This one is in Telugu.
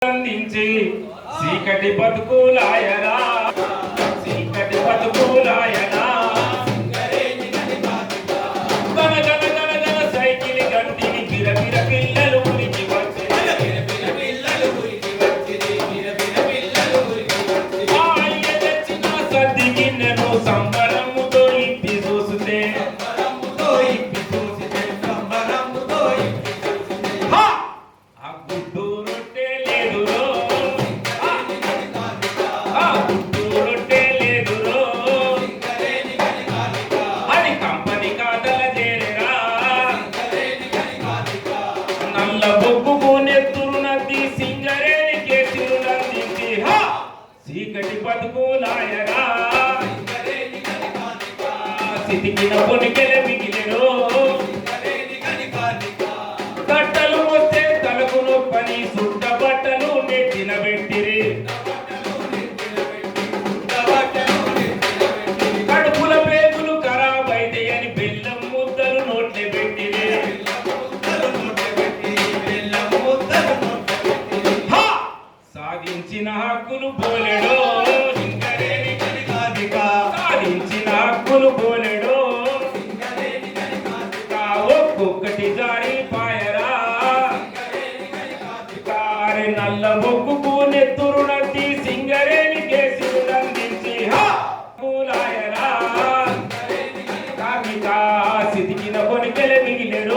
అందించి చీకటి బతుకులాయరా చీకటి బతుకులాయరా గన గన గన గన సైకిల్ గంటిని బిరబిర పిల్లలు ఉరికి వచ్చి అయ్య తెచ్చిన సద్ది గిన్నెను సంబరముతో ఇప్పి చూస్తే ఆ గుడ్డు రొట్టె లేదురో ఆ గుడ్డు రొట్టె లేదురో అది కంపెనీ కాదల చేరేరా నల్ల బొగ్గుకు నెత్తురునద్ది సింగరేణికే తిరునందించి చీకటి బతుకులాయరా సితికిన పొనికెల మిగిలినో కట్టలు వస్తే తలకు నొప్పని సుట్ట బట్టలు నెట్టిన పెట్టిరి కడుపుల పేగులు ఖరాబైతే అని బెల్లం ముద్దలు నోట్లే పెట్టిరి సాధించిన హక్కులు పోలేడో సాధించిన హక్కులు పోలేడో ఒక్కొక్కటి జారి పాయరా నల్ల బొగ్గుకు నెత్తు